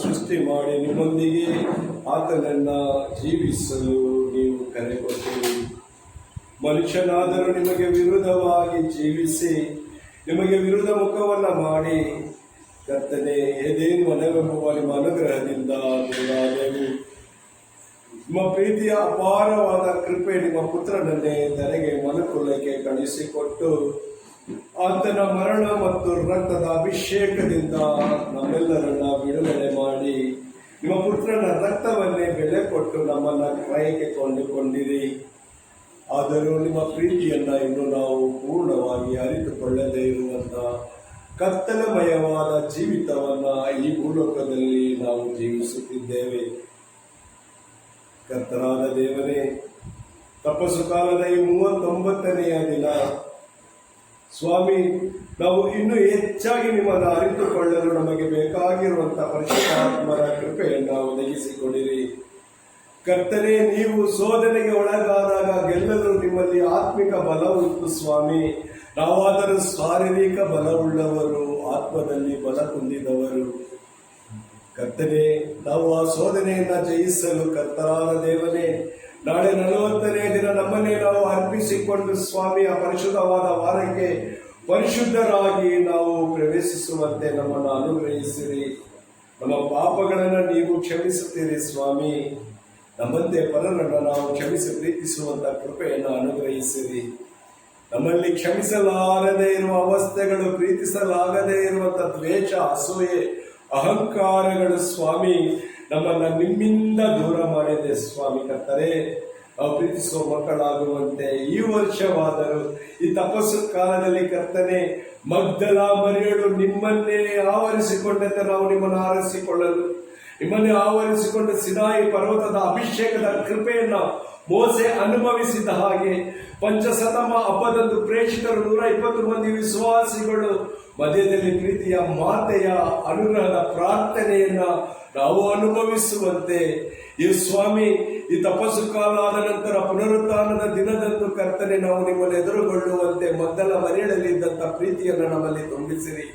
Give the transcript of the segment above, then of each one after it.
ಸೃಷ್ಟಿ ಮಾಡಿ ನಿಮ್ಮೊಂದಿಗೆ ಆತನನ್ನ ಜೀವಿಸಲು ನೀವು ಕರೆ ಕೊಟ್ಟಿರಿ. ಮನುಷ್ಯನಾದರೂ ನಿಮಗೆ ವಿರುದ್ಧವಾಗಿ ಜೀವಿಸಿ ನಿಮಗೆ ವಿರುದ್ಧ ಮುಖವನ್ನ ಮಾಡಿ ಕರ್ತನೆ ಏದೇನು ಮನವೆಂಬುವ ನಿಮ್ಮ ಅನುಗ್ರಹದಿಂದ ದೇವಾಲಯವು ನಿಮ್ಮ ಪ್ರೀತಿಯ ಅಪಾರವಾದ ಕೃಪೆ ನಿಮ್ಮ ಪುತ್ರನನ್ನೇ ಧರೆಗೆ ಮನುಕುಲಕ್ಕೆ ಕಳಿಸಿಕೊಟ್ಟು ಆತನ ಮರಣ ಮತ್ತು ರಕ್ತದ ಅಭಿಷೇಕದಿಂದ ನಮ್ಮೆಲ್ಲರನ್ನ ಬಿಡುಗಡೆ ಮಾಡಿ ನಿಮ್ಮ ಪುತ್ರನ ರಕ್ತವನ್ನೇ ಬೆಲೆ ಕೊಟ್ಟು ನಮ್ಮನ್ನ ಕ್ರಯಕ್ಕೆ ಕೊಂಡುಕೊಂಡಿರಿ. ಆದರೂ ನಿಮ್ಮ ಪ್ರೀತಿಯನ್ನ ಇನ್ನು ನಾವು ಪೂರ್ಣವಾಗಿ ಅರಿತುಕೊಳ್ಳದೇ ಇರುವಂತ ಕತ್ತಲಮಯವಾದ ಜೀವಿತವನ್ನ ಈ ಭೂಲೋಕದಲ್ಲಿ ನಾವು ಜೀವಿಸುತ್ತಿದ್ದೇವೆ. ಕರ್ತನಾದ ದೇವರೇ, ತಪಸ್ಸು ಕಾಲದ ಈ 39ನೆಯ ದಿನ ಸ್ವಾಮಿ, ನಾವು ಇನ್ನೂ ಹೆಚ್ಚಾಗಿ ನಿಮ್ಮನ್ನು ಅರಿತುಕೊಳ್ಳಲು ನಮಗೆ ಬೇಕಾಗಿರುವಂತಹ ಪರಿಶುದ್ಧಾತ್ಮರ ಕೃಪೆಯನ್ನು ಒದಗಿಸಿಕೊಡಿರಿ. ಕರ್ತನೆ, ನೀವು ಶೋಧನೆಗೆ ಒಳಗಾದಾಗ ಗೆಲ್ಲಲು ನಿಮ್ಮಲ್ಲಿ ಆತ್ಮಿಕ ಬಲವಿತ್ತು ಸ್ವಾಮಿ. ನಾವಾದರೂ ಶಾರೀರಿಕ ಬಲವುಳ್ಳವರು, ಆತ್ಮದಲ್ಲಿ ಬಲ ಹೊಂದಿದವರು. ಕರ್ತನೆ, ನಾವು ಆ ಶೋಧನೆಯನ್ನ ಜಯಿಸಲು ಕರ್ತನಾದ ದೇವನೇ, ನಾಳೆ 40ನೇ ದಿನ ನಮ್ಮನ್ನೇ ನಾವು ಅರ್ಪಿಸಿಕೊಂಡು ಸ್ವಾಮಿ ಆ ಪರಿಶುದ್ಧವಾದ ವಾರಕ್ಕೆ ಪರಿಶುದ್ಧರಾಗಿ ನಾವು ಪ್ರವೇಶಿಸುವಂತೆ ನಮ್ಮನ್ನು ಅನುಗ್ರಹಿಸಿರಿ. ನಮ್ಮ ಪಾಪಗಳನ್ನು ನೀವು ಕ್ಷಮಿಸುತ್ತೀರಿ ಸ್ವಾಮಿ. ನಮ್ಮಂತೆ ಪರರನ್ನು ನಾವು ಕ್ಷಮಿಸಿ ಪ್ರೀತಿಸುವಂತ ಕೃಪೆಯನ್ನು ಅನುಗ್ರಹಿಸಿರಿ. ನಮ್ಮಲ್ಲಿ ಕ್ಷಮಿಸಲಾಗದೇ ಇರುವ ಅವಸ್ಥೆಗಳು, ಪ್ರೀತಿಸಲಾಗದೇ ಇರುವಂತ ದ್ವೇಷ, ಅಸೂಯೆ, ಅಹಂಕಾರಗಳು ಸ್ವಾಮಿ ನಮ್ಮನ್ನ ನಿಮ್ಮಿಂದ ದೂರ ಮಾಡಿದೆ ಸ್ವಾಮಿ. ಕರ್ತರೆ, ನಾವು ಪ್ರೀತಿಸುವ ಮಕ್ಕಳಾಗುವಂತೆ ಈ ವರ್ಷವಾದರೂ ಈ ತಪಸ್ಸು ಕಾಲದಲ್ಲಿ ಕರ್ತನೆ, ಮಗ್ದಲ ಮರಿಯಳು ನಿಮ್ಮನ್ನೇ ಆವರಿಸಿಕೊಂಡಂತೆ ನಾವು ನಿಮ್ಮನ್ನು ಆರಿಸಿಕೊಳ್ಳಲು, ನಿಮ್ಮನ್ನೇ ಆವರಿಸಿಕೊಂಡು ಸಿನಾಯಿ ಪರ್ವತದ ಅಭಿಷೇಕದ ಕೃಪೆಯನ್ನ ಮೋಸೆ ಅನುಭವಿಸಿದ ಹಾಗೆ ಪಂಚಸತಮ ಹಬ್ಬದಂದು ಪ್ರೇಕ್ಷಕರು 120 ಮಂದಿ ವಿಶ್ವಾಸಿಗಳು ಮಧ್ಯದಲ್ಲಿ ಪ್ರೀತಿಯ ಮಾತೆಯ ಅನುಗ್ರಹದ ಪ್ರಾರ್ಥನೆಯನ್ನ ನಾವು ಅನುಭವಿಸುವಂತೆ ಈ ಸ್ವಾಮಿ ಈ ತಪಸ್ಸು ಕಾಲ ಆದ ನಂತರ ಪುನರುತ್ಥಾನದ ದಿನದಂದು ಕರ್ತನೆ ನಾವು ನಿಮ್ಮನ್ನು ಎದುರುಗೊಳ್ಳುವಂತೆ ಮೊದಲ ಮರೆಯಲಿದ್ದಂಥ ಪ್ರೀತಿಯನ್ನು ನಮ್ಮಲ್ಲಿ ತುಂಬಿಸಿರಿ.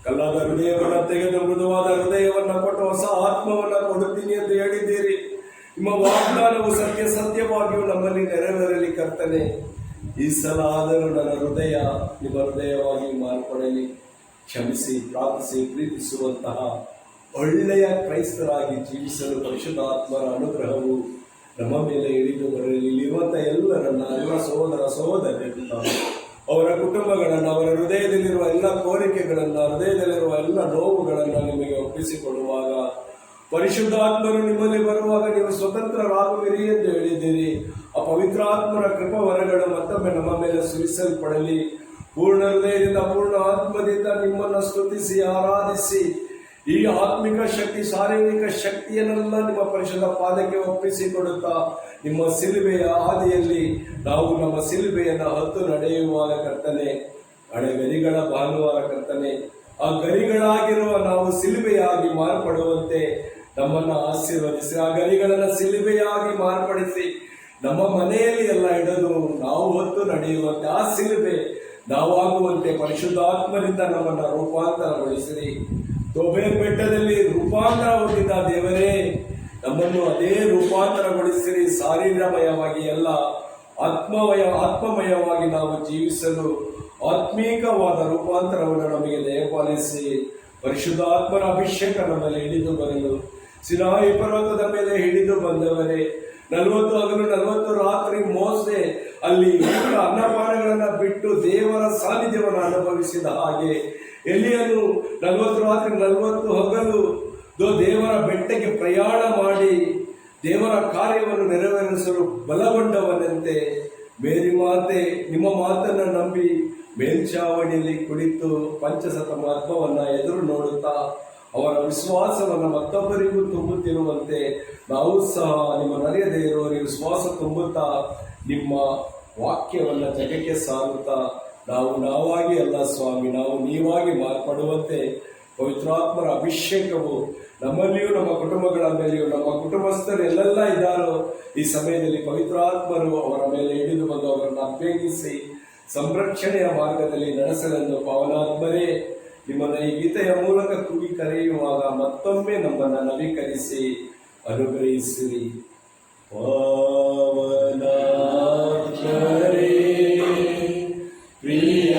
ಕಲ್ಲಾದ ಹೃದಯವನ್ನ ತೆಗೆದು ಮೃದುವಾದ ಹೃದಯವನ್ನ ಕೊಟ್ಟು ಹೊಸ ಆತ್ಮವನ್ನ ಕೊಡುತ್ತೀನಿ ಎಂದು ಹೇಳಿದ್ದೀರಿ. ನಿಮ್ಮ ವಾಗ್ದಾನವು ಸತ್ಯವಾಗಿಯೂ ನಮ್ಮಲ್ಲಿ ನೆರವೇರಲಿ ಕರ್ತನೆ. ಈ ಸಲ ಆದರೂ ನನ್ನ ಹೃದಯ ನಿಮ್ಮ ಹೃದಯವಾಗಿ ಮಾರ್ಪಡಲಿ. ಕ್ಷಮಿಸಿ, ಪ್ರಾರ್ಥಿಸಿ, ಪ್ರೀತಿಸುವಂತಹ ಒಳ್ಳೆಯ ಕ್ರೈಸ್ತರಾಗಿ ಜೀವಿಸಲು ಪರಿಶುದ್ಧಾತ್ಮರ ಅನುಗ್ರಹವು ನಮ್ಮ ಮೇಲೆ ಇಳಿದು ಬರಲಿ. ಇಲ್ಲಿರುವಂತಹ ಎಲ್ಲ ಸಹೋದರ ಸಹೋದರಿಯರನ್ನ, ಅವರ ಕುಟುಂಬಗಳನ್ನು, ಅವರ ಹೃದಯದಲ್ಲಿರುವ ಎಲ್ಲ ಕೋರಿಕೆಗಳನ್ನು, ಹೃದಯದಲ್ಲಿರುವ ಎಲ್ಲ ನೋವುಗಳನ್ನು ನಿಮಗೆ ಒಪ್ಪಿಸಿಕೊಡುವಾಗ ಪರಿಶುದ್ಧಾತ್ಮರು ನಿಮ್ಮಲ್ಲಿ ಬರುವಾಗ ನೀವು ಸ್ವತಂತ್ರರಾಗುವಿರಿ ಎಂದು ಹೇಳಿದ್ದೀರಿ. ಆ ಪವಿತ್ರಾತ್ಮರ ಕೃಪಾವರಗಳು ಮತ್ತೊಮ್ಮೆ ನಮ್ಮ ಮೇಲೆ ಸುರಿಸಲ್ಪಡಲಿ. ಪೂರ್ಣ ಹೃದಯದಿಂದ, ಪೂರ್ಣ ಆತ್ಮದಿಂದ ನಿಮ್ಮನ್ನು ಸ್ತುತಿಸಿ ಆರಾಧಿಸಿ ಈ ಆತ್ಮಿಕ ಶಕ್ತಿ, ಶಾರೀರಿಕ ಶಕ್ತಿಯನ್ನೆಲ್ಲ ನಿಮ್ಮ ಪರಿಶುದ್ಧ ಪಾದಕ್ಕೆ ಒಪ್ಪಿಸಿಕೊಡುತ್ತಾ ನಿಮ್ಮ ಸಿಲುಬೆಯ ಹಾದಿಯಲ್ಲಿ ನಾವು ನಮ್ಮ ಸಿಲುಬೆಯನ್ನು ಹೊತ್ತು ನಡೆಯುವಾಗ ಕರ್ತನೆ, ಗರಿಗಳ ಭಾನುವಾರ ಕರ್ತನೆ, ಆ ಗರಿಗಳಾಗಿರುವ ನಾವು ಸಿಲುಬೆಯಾಗಿ ಮಾರ್ಪಡುವಂತೆ ನಮ್ಮನ್ನು ಆಶೀರ್ವದಿಸಿ, ಆ ಗರಿಗಳನ್ನು ಸಿಲುಬೆಯಾಗಿ ಮಾರ್ಪಡಿಸಿ ನಮ್ಮ ಮನೆಯಲ್ಲಿ ಎಲ್ಲ ಇಡಲು ನಾವು ಹೊತ್ತು ನಡೆಯುವಂತೆ, ಆ ಸಿಲುಬೆ ನಾವಾಗುವಂತೆ ಪರಿಶುದ್ಧಾತ್ಮರಿಂದ ನಮ್ಮನ್ನು ರೂಪಾಂತರಗೊಳಿಸಿರಿ. ತೋಬೇರ್ ಬೆಟ್ಟದಲ್ಲಿ ರೂಪಾಂತರ ಹೊಂದಿದ ದೇವರೇ, ನಮ್ಮನ್ನು ಅದೇ ರೂಪಾಂತರಗೊಳಿಸಿರಿ. ಶಾರೀರಮಯವಾಗಿ ಎಲ್ಲ ಆತ್ಮಮಯವಾಗಿ ನಾವು ಜೀವಿಸಲು ಆತ್ಮೀಕವಾದ ರೂಪಾಂತರವನ್ನು ನಮಗೆ ದಯಪಾಲಿಸಿ. ಪರಿಶುದ್ಧಾತ್ಮರ ಅಭಿಷೇಕ ನಮ್ಮಲ್ಲಿ ಹಿಡಿದು ಬರಲು, ಸಿನಾಯಿ ಪರ್ವತದ ಮೇಲೆ ಹಿಡಿದು ಬಂದವರೇ, 40 ಹಗಲು 40 ರಾತ್ರಿ ಮೋಸೆ ಅಲ್ಲಿ ಅನ್ನಪಾನಗಳನ್ನು ಬಿಟ್ಟು ದೇವರ ಸಾನ್ನಿಧ್ಯವನ್ನು ಅನುಭವಿಸಿದ ಹಾಗೆ ಎಲಿಯನು 40 ರಾತ್ರಿ 40 ಹಗಲು ದೇವರ ಬೆಟ್ಟಕ್ಕೆ ಪ್ರಯಾಣ ಮಾಡಿ ದೇವರ ಕಾರ್ಯವನ್ನು ನೆರವೇರಿಸಲು ಬಲಗೊಂಡವನಂತೆ ಮೇರಿ ಮಾತೆ ನಿಮ್ಮ ಮಾತನ್ನು ನಂಬಿ ಮೇಲ್ಛಾವಣಿಯಲ್ಲಿ ಕುಳಿತು ಪಂಚಸತ ಮಹತ್ವವನ್ನು ಎದುರು ನೋಡುತ್ತಾ ಅವರ ವಿಶ್ವಾಸವನ್ನು ಮತ್ತೊಬ್ಬರಿಗೂ ತುಂಬುತ್ತಿರುವಂತೆ ನಾವು ಸಹ ನಿಮ್ಮ ನಡೆಯದೇ ಇರುವವರಿಗೆ ವಿಶ್ವಾಸ ತುಂಬುತ್ತಾ ನಿಮ್ಮ ವಾಕ್ಯವನ್ನು ಜಗಕ್ಕೆ ಸಾರುತ್ತಾ ನಾವಾಗಿ ಅಲ್ಲ ಸ್ವಾಮಿ, ನಾವು ನೀವಾಗಿ ಮಾರ್ಪಡುವಂತೆ ಪವಿತ್ರಾತ್ಮರ ಅಭಿಷೇಕವು ನಮ್ಮಲ್ಲಿಯೂ ನಮ್ಮ ಕುಟುಂಬಗಳ ಮೇಲೆಯೂ ನಮ್ಮ ಕುಟುಂಬಸ್ಥರು ಎಲ್ಲೆಲ್ಲ ಇದ್ದಾರೋ ಈ ಸಮಯದಲ್ಲಿ ಪವಿತ್ರಾತ್ಮರು ಅವರ ಮೇಲೆ ಹಿಡಿದು ಬಂದು ಅವರನ್ನು ಅಭ್ಯಂಗಿಸಿ ಸಂರಕ್ಷಣೆಯ ಮಾರ್ಗದಲ್ಲಿ ನಡೆಸಲೆಂದು ಪವನಾತ್ಮರೇ ನಿಮ್ಮನ್ನು ಈ ಗೀತೆಯ ಮೂಲಕ ಕೂಗಿ ಕರೆಯುವಾಗ ಮತ್ತೊಮ್ಮೆ ನಮ್ಮನ್ನು ನವೀಕರಿಸಿ ಅನುಗ್ರಹಿಸಿರಿ. ಪವನಾತ್ಮರೇ ಪ್ರಿಯ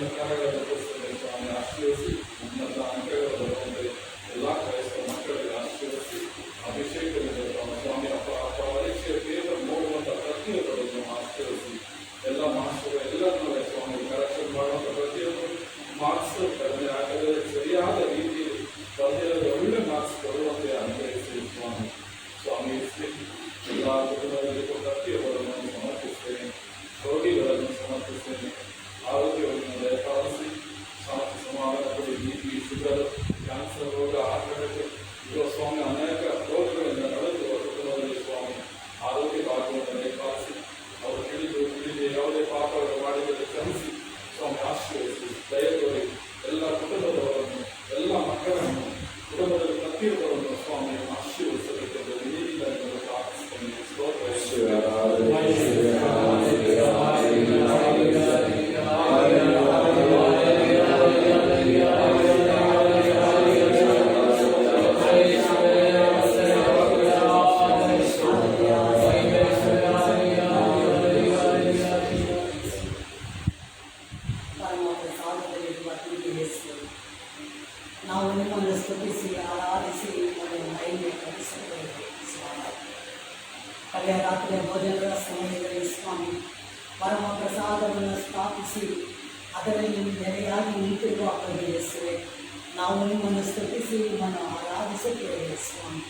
ನಿಮ್ಮ ಕಾರ್ಯಗಳನ್ನು ತೋರಿಸ್ತೇನೆ ಸ್ವಾಮಿ. ಆಶೀರ್ವದಿಸಿ ಉನ್ನತ ಅಂಕಗಳನ್ನು ಬರುವಂತೆ ಎಲ್ಲ ಕ್ರೈಸ್ತ ಮಕ್ಕಳಿಗೆ ಆಶೀರ್ವದಿಸಿ ಅಭಿಷೇಕದಿಂದ ಸ್ವಾಮಿ ಅಪ್ಪ ಪರೀಕ್ಷೆ ಪೇಪರ್ ನೋಡುವಂಥ ಪ್ರತಿಯೊಬ್ಬರನ್ನು ಆಶೀರ್ವದಿಸಿ ಎಲ್ಲ ಮಾಸ್ಟರ್ ಎಲ್ಲರನ್ನೂ ಸ್ವಾಮಿ ಕರೆಕ್ಷನ್ ಮಾಡುವಂಥ ಪ್ರತಿಯೊಂದು ಮಾರ್ಕ್ಸ್ ಕಡಿಮೆ ಆಗದೆ ಸರಿಯಾದ ರೀತಿಯಲ್ಲಿ ಪ್ರತಿಯೊಂದು ಒಳ್ಳೆ ಮಾರ್ಕ್ಸ್ ಕೊಡುವಂತೆ ಅನುಗ್ರಹಿಸಿ ಸ್ವಾಮಿ. ಸ್ವಾಮಿ ಎಲ್ಲ ಕುಟುಂಬದಲ್ಲಿ ಪ್ರತಿಯೊಬ್ಬರನ್ನು ಸಮರ್ಪಿಸ್ತೇನೆ. ರೋಗಿಗಳನ್ನು ಸಮರ್ಪಿಸ್ತೇನೆ. ಆರೋಗ್ಯವನ್ನು ದಯಪಾಲಿಸಿ ಶಾಂತಿ ಸಮಾಧಾನ ಕೊಡಿ. BP, ಶುಗರ್, ಕ್ಯಾನ್ಸರ್ ರೋಗ, ಆಟಕ್ಕೆ ಇರುವ ಸ್ವಾಮಿ ಅನೇಕ ರೋಗಗಳಿಂದ ನಡೆದುವ ಕುಟುಂಬದಲ್ಲಿ ಸ್ವಾಮಿ ಆರೋಗ್ಯ ಭಾಗ್ಯವನ್ನು ದಯಪಾಲಿಸಿ ಅವರು ತಿಳಿದು ಯಾವುದೇ ಪಾಪಗಳು ಮಾಡಿದರೆ ಕ್ಷಮಿಸಿ ಸ್ವಾಮಿ ಆಶೀರ್ವದಿಸಿ ದಯತೋರಿ ಎಲ್ಲ ಕುಟುಂಬದವರನ್ನು ಎಲ್ಲ ಮಕ್ಕಳನ್ನು ಕುಟುಂಬದಲ್ಲಿ ಪ್ರತಿಯೊಬ್ಬರನ್ನು ಸ್ವಾಮಿ ಆಶೀರ್ವದಿಸಬೇಕೆಂದು ವಿನೀತಿಯಿಂದ ಪ್ರಾರ್ಥಿಸುತ್ತೇನೆ. ನಾವು ನಿಮ್ಮನ್ನು ಸ್ತುತಿಸಿ ಆರಾಧಿಸಿ ನಿಮ್ಮನ್ನು ಮಹಿಮೆ ಪಡಿಸುತ್ತೇವೆ ಸ್ವಾಮಿ. ಕಡೆಯ ರಾತ್ರಿಯ ಭೋಜನದ ಸಮಯದಲ್ಲಿ ಸ್ವಾಮಿ ಪರಮ ಪ್ರಸಾದವನ್ನು ಸ್ಥಾಪಿಸಿ ಅದರಲ್ಲಿ ನೆಲೆಯಾಗಿ ನಿಂತಿರುವ ಯೇಸುವೆ, ನಾವು ನಿಮ್ಮನ್ನು ಸ್ತುತಿಸಿ ನಿಮ್ಮನ್ನು ಆರಾಧಿಸುತ್ತೇವೆ ಸ್ವಾಮಿ.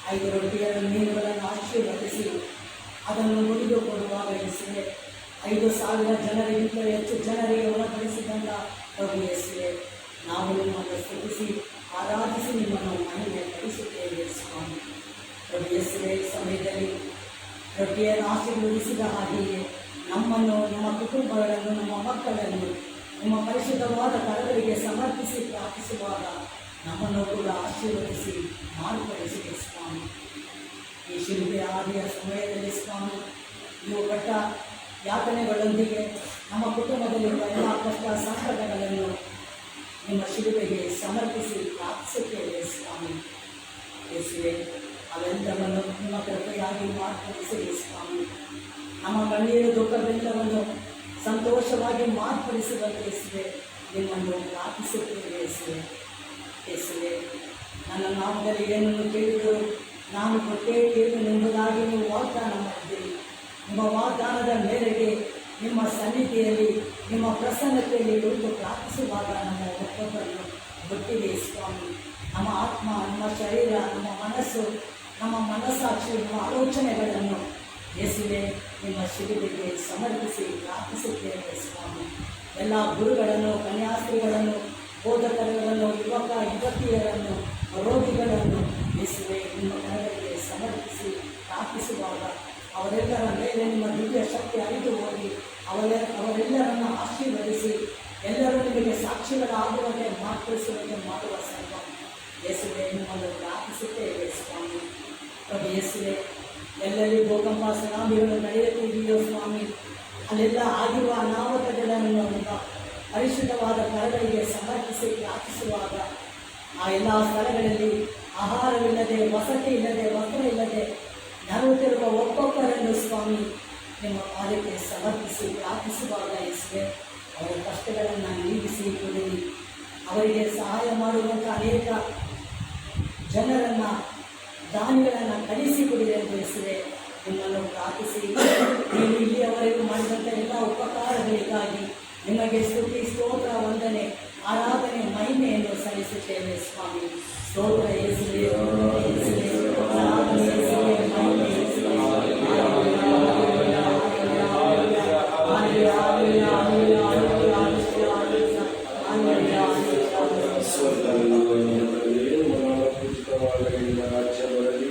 5 ರೊಟ್ಟಿಯ ಮೀನುಗಳನ್ನು ಆಶೀರ್ವದಿಸಿ ಅದನ್ನು ಮುರಿದು ಕೊಡುವಾಗ ಯೇಸುವೆ 5,000 ಜನರಿಗಿಂತ ಹೆಚ್ಚು ಜನರಿಗೆ ಒಳಪಡಿಸಿದಂಥ ಯೇಸುವೆ, ನಾವು ನಿಮ್ಮನ್ನು ಸ್ತುತಿಸಿ ಆರಾಧಿಸಿ ನಿಮ್ಮನ್ನು ಮಹಿಮೆ ಪಡಿಸುತ್ತೇವೆ ಸ್ವಾಮಿ. ಯೇಸುವೆ, ಸಮಯದಲ್ಲಿ ರೊಟ್ಟಿಯನ್ನು ಆಶೀರ್ವದಿಸಿದ ಹಾಗೆಯೇ ನಮ್ಮನ್ನು, ನಮ್ಮ ಕುಟುಂಬಗಳನ್ನು, ನಮ್ಮ ಮಕ್ಕಳನ್ನು ನಿಮ್ಮ ಪರಿಶುದ್ಧವಾದ ಕರಗಳಿಗೆ ಸಮರ್ಪಿಸಿ ಪ್ರಾರ್ಥಿಸುವಾಗ ನಮ್ಮನ್ನು ಕೂಡ ಆಶೀರ್ವದಿಸಿ ಮಾರ್ಪಡಿಸಿದೆ ಸ್ವಾಮಿ. ಈ ಶಿಲ್ಪೆ ಆದಿಯ ಸಮಯದಲ್ಲಿ ಸ್ವಾಮಿ ನೀವು ಪಟ್ಟ ಯಾತನೆಗಳೊಂದಿಗೆ ನಮ್ಮ ಕುಟುಂಬದಲ್ಲಿ ಎಲ್ಲ ಕಷ್ಟ ಸಂಕಟಗಳನ್ನು ನಿಮ್ಮ ಶಿಲುಬೆಗೆ ಸಮರ್ಪಿಸಿ ಪ್ರಾರ್ಥಿಸುತ್ತೇವೆ ಸ್ವಾಮಿ. ಯೇಸುವೆ, ಅವೆಲ್ಲವನ್ನು ನಿಮ್ಮ ಕೃಪೆಯಾಗಿ ಮಾರ್ಪಡಿಸಿದೆ ಸ್ವಾಮಿ. ನಮ್ಮ ಕಣ್ಣೀರು ದುಃಖವೆಲ್ಲವನ್ನು ಸಂತೋಷವಾಗಿ ಮಾರ್ಪಡಿಸುವಂತೆ ಯೇಸುವೆ ನಿಮ್ಮನ್ನು ಪ್ರಾರ್ಥಿಸುತ್ತೇವೆ ಯೇಸುವೆ. ಯೇಸುವೆ, ನನ್ನ ನಾಮದಲ್ಲಿ ಏನನ್ನು ಕೇಳಿದರೂ ನಾನು ಕೊಟ್ಟೇ ಕೇಳುವೆನೆಂಬುದಾಗಿ ನೀವು ವಾಗ್ದಾನ ಮಾಡಿದ್ದೀರಿ. ನಿಮ್ಮ ವಾಗ್ದಾನದ ಮೇರೆಗೆ ನಿಮ್ಮ ಸನ್ನಿಧಿಯಲ್ಲಿ ನಿಮ್ಮ ಪ್ರಸನ್ನತೆಯಲ್ಲಿ ಕುರಿತು ಪ್ರಾರ್ಥಿಸುವಾಗ ನಮ್ಮ ಒಬ್ಬೊಬ್ಬರನ್ನು ಗೊತ್ತಿದೆ ಸ್ವಾಮಿ. ನಮ್ಮ ಆತ್ಮ, ನಮ್ಮ ಶರೀರ, ನಮ್ಮ ಮನಸ್ಸು, ನಮ್ಮ ಮನಸ್ಸಾಕ್ಷಿ, ನಮ್ಮ ಆಲೋಚನೆಗಳನ್ನು ಯೇಸುವೆ ನಿಮ್ಮ ಶಿಲುಬೆಗೆ ಸಮರ್ಪಿಸಿ ಪ್ರಾರ್ಥಿಸುತ್ತೇವೆ ಸ್ವಾಮಿ. ಎಲ್ಲ ಗುರುಗಳನ್ನು, ಕನ್ಯಾಸ್ತ್ರೀಗಳನ್ನು, ಬೋಧಕರುಗಳನ್ನು, ಯುವಕ ಯುವತಿಯರನ್ನು, ರೋಗಿಗಳನ್ನು ಯೇಸುವೆ ನಿಮ್ಮ ಕರಗಳಿಗೆ ಸಮರ್ಪಿಸಿ ಪ್ರಾರ್ಥಿಸುವಾಗ ಅವರೆಲ್ಲರ ಮೇಲೆ ನಿಮ್ಮ ದಿವ್ಯ ಶಕ್ತಿ ಹರಿದು ಹೋಗಿ ಅವರೆಲ್ಲರನ್ನು ಆಶೀರ್ವದಿಸಿ ಎಲ್ಲರೂ ನಿಮಗೆ ಸಾಕ್ಷಿಗಳಾಗುವಂತೆ ಮಾರ್ಪಡಿಸುವಂತೆ ಮಾಡುವ ಸಂಘ ಯೇಸುವೆ ನಿಮ್ಮನ್ನು ಪ್ರಾರ್ಥಿಸುತ್ತೇವೆ ಸ್ವಾಮಿ. ಪ್ರಭು ಯೇಸುವೆ, ಎಲ್ಲೆಲ್ಲಿ ಭೂಕಂಪ ಸುನಾಮಿಗಳು ನಡೆಯುತ್ತಿದೆಯೋ ಸ್ವಾಮಿ, ಅಲ್ಲೆಲ್ಲ ಆಗಿರುವ ಅನಾಹುತಗಳನ್ನು ಪರಿಶುದ್ಧವಾದ ಕರಗಳಿಗೆ ಸಮರ್ಪಿಸಿ ಪ್ರಾರ್ಥಿಸುವಾಗ ಆ ಎಲ್ಲ ಸ್ಥಳಗಳಲ್ಲಿ ಆಹಾರವಿಲ್ಲದೆ, ವಸತಿ ಇಲ್ಲದೆ, ವಸ್ತ್ರ ಇಲ್ಲದೆ ನರಳುತ್ತಿರುವ ಒಬ್ಬೊಬ್ಬರನ್ನು ಸ್ವಾಮಿ ನಿಮ್ಮ ಪಾದಕ್ಕೆ ಸಮರ್ಪಿಸಿ ಪ್ರಾರ್ಥಿಸುವಾಗ ಯೇಸುವೆ ಅವರ ಕಷ್ಟಗಳನ್ನು ನೀಗಿಸಿ ಕೊಡಿರಿ. ಅವರಿಗೆ ಸಹಾಯ ಮಾಡುವಂಥ ಅನೇಕ ಜನರನ್ನು, ದಾನಿಗಳನ್ನು ಕಳಿಸಿಕೊಡಿರಿ ಎಂದು ಯೇಸುವೆ ನಿಮ್ಮನ್ನು ಪ್ರಾರ್ಥಿಸಿ ನೀವು ಇಲ್ಲಿಯವರೆಗೂ ಮಾಡಿದಂಥ ಎಲ್ಲ ಉಪಕಾರಗಳಿಗಾಗಿ ನಿಮಗೆ ಸ್ತುತಿ, ಸ್ತೋತ್ರ, ವಂದನೆ, ಆರಾಧನೆ, ಮಹಿಮೆಯನ್ನು ಸಲ್ಲಿಸುತ್ತೇವೆ ಸ್ವಾಮಿ. ಸ್ತೋತ್ರ ಯೇಸುವೆ, ಆರಾಧನೆ ಯೇಸುವೆ, ಮಹಿಮೆ ಯೇಸುವೆ. ರಾಜ್ಯ ಬರಲಿ,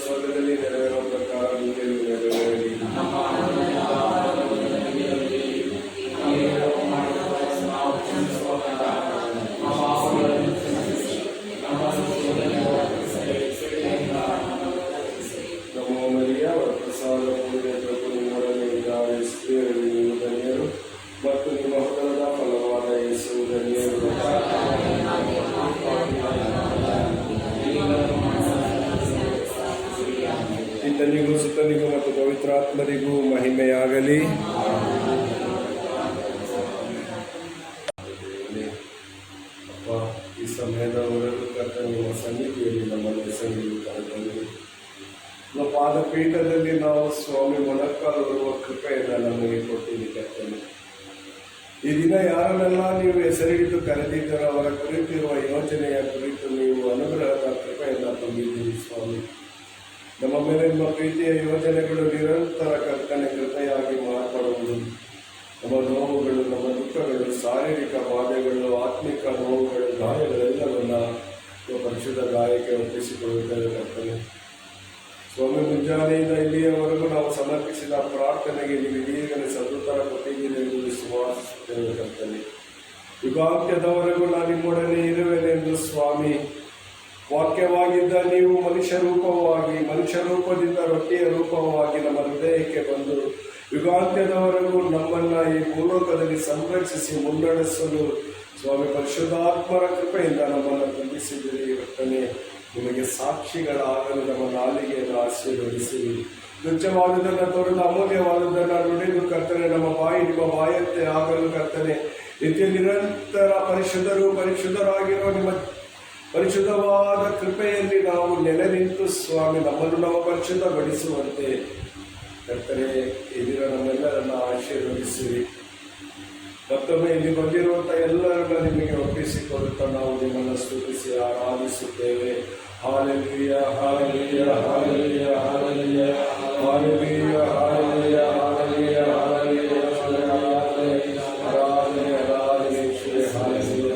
ಸ್ವರ್ಗದಲ್ಲಿ ನೆರವೇರುವ ಪ್ರಕಾರ ನೆರವೇರಲಿ. ನಮೋ ಮರಿಯ ವರಪ್ರಸಾದ ಪೂರ್ಣ ಪ್ರಭು ನಿಮ್ಮೊಡನೆ ಇದ್ದಾರೆ, ಸ್ತ್ರೀಯರಲ್ಲಿ ನೀವು ಧನ್ಯರು ಮತ್ತು ನಿಮ್ಮ ಹೊಟ್ಟದ ಫಲವಾದ ಯೇಸು ಧನ್ಯರು. ಪಿತನಿಗೂ ಸುತನಿಗೂ ಮತ್ತು ಪವಿತ್ರಾತ್ಮರಿಗೂ ಮಹಿಮೆಯಾಗಲಿ. ಸಮಯದವರೆಗೂ ಕರ್ತನೆ ನಿಮ್ಮ ಸನ್ನಿಧಿಯಲ್ಲಿ ನಮ್ಮನ್ನು ಹೆಸರು ಕರೆತಂದು ನಮ್ಮ ಪಾದಪೀಠದಲ್ಲಿ ನಾವು ಸ್ವಾಮಿ ಮೊಣಕಾಲು ಬರುವ ಕೃಪೆಯನ್ನು ನಮಗೆ ಕೊಟ್ಟಿದ್ದೀವಿ ಕರ್ತನೆ. ಈ ದಿನ ಯಾರನ್ನೆಲ್ಲ ನೀವು ಹೆಸರಿಟ್ಟು ಕರೆದಿದ್ದರೋ ಅವರ ಕುರಿತಿರುವ ಯೋಜನೆಯ ಕುರಿತು ನೀವು ಅನುಗ್ರಹದ ಕೃಪೆಯನ್ನು ತಂದಿದ್ದೀರಿ ಸ್ವಾಮಿ. ನಮ್ಮ ಮೇಲೆ ನಿಮ್ಮ ಪ್ರೀತಿಯ ಯೋಜನೆಗಳು ನಿರಂತರ ಕರ್ತನೆ ಕೃಪೆಯಾಗಿ ಮಾರ್ಪಡುವುದು. ನಮ್ಮ ನೋವುಗಳು, ನಮ್ಮ ದುಃಖಗಳು, ಶಾರೀರಿಕ ಬಾಧೆಗಳು, ಆತ್ಮಿಕ ನೋವುಗಳು, ಗಾಯಗಳೆಲ್ಲವನ್ನ ಪರಿಶುದ್ಧ ಗಾಯಕ್ಕೆ ಒಪ್ಪಿಸಿಕೊಳ್ಳುತ್ತೇವೆ ಕರ್ತನೆ. ಸ್ವಾಮಿ, ಮುಂಜಾನೆಯಿಂದ ಇಲ್ಲಿಯವರೆಗೂ ನಾವು ಸಮರ್ಪಿಸಿದ ಪ್ರಾರ್ಥನೆಗೆ ನೀವು ಇದೀಗಲೇ ಸದುತ್ತರ ಕೊಟ್ಟಿದ್ದೀರಿ ಎಂದು ವಿಶ್ವಾಸಿಸುತ್ತೇವೆ ಕರ್ತನೆ. ಯುಗಾಂತ್ಯದವರೆಗೂ ನಾನು ನಿಮ್ಮೊಡನೆ ಇರುವೆನೆಂದು ಸ್ವಾಮಿ ವಾಕ್ಯವಾಗಿದ್ದ ನೀವು ಮನುಷ್ಯ ರೂಪದಿಂದ ರೊಟ್ಟಿಯ ರೂಪವಾಗಿ ನಮ್ಮ ಹೃದಯಕ್ಕೆ ಬಂದು ಯುಗಾಂತ್ಯದವರೆಗೂ ನಮ್ಮನ್ನ ಈ ಭೂಲೋಕದಲ್ಲಿ ಸಂರಕ್ಷಿಸಿ ಮುನ್ನಡೆಸಲು ಸ್ವಾಮಿ ಪರಿಶುದ್ಧಾತ್ಮರ ಕೃಪೆಯಿಂದ ನಮ್ಮನ್ನು ತುಂಬಿಸಿದ್ದೀರಿ ಕರ್ತನೆ. ನಿಮಗೆ ಸಾಕ್ಷಿಗಳಾಗಲು ನಮ್ಮ ನಾಲಿಗೆಯನ್ನು ಆಶೀರ್ವದಿಸಿರಿ. ತುಚ್ಛವಾದುದನ್ನು ತೊರೆದು ಅಮೂಲ್ಯವಾದುದನ್ನು ನುಡಿದು ಕರ್ತನೆ ನಮ್ಮ ಬಾಯಿ ನಿಮ್ಮ ಬಾಯಂತೆ ಆಗಲು ಕರ್ತನೆ. ನಿತ್ಯ ನಿರಂತರ ಪರಿಶುದ್ಧರಾಗಿರುವ ನಿಮ್ಮ ಪರಿಶುದ್ಧವಾದ ಕೃಪೆಯಲ್ಲಿ ನಾವು ನೆಲೆ ನಿಂತು ಸ್ವಾಮಿ ನಮ್ಮನ್ನು ನಾವು ಪರಿಶುದ್ಧಗೊಳಿಸುವಂತೆ ಕರ್ತನೆ ಈ ದಿನ ನಮ್ಮೆಲ್ಲರನ್ನ ಆಶೀರ್ವದಿಸಿರಿ. ಮತ್ತೊಮ್ಮೆ ಇಲ್ಲಿ ಬಂದಿರುವಂಥ ಎಲ್ಲರನ್ನ ನಿಮಗೆ ಒಪ್ಪಿಸಿಕೊಡುತ್ತಾ ನಾವು ನಿಮ್ಮನ್ನು ಸ್ತುತಿಸಿ ಆರಾಧಿಸುತ್ತೇವೆ. ಹಾಲೆಲೂಯ, ಹಾಲೆಲೂಯ, ಹಾಲೆಲೂಯ, ಹಾಲೆಲೂಯ, ಹಾಲೆಲೂಯ, ಹಾಲೆಲೂಯ, ಹಾಲೆಲೂಯ, ಹಾಲೆಲೂಯ, ಆರಾಧನೆ, ಆರಾಧನೆ, ಶ್ರೀ ಹಾಲೆಲೂಯ.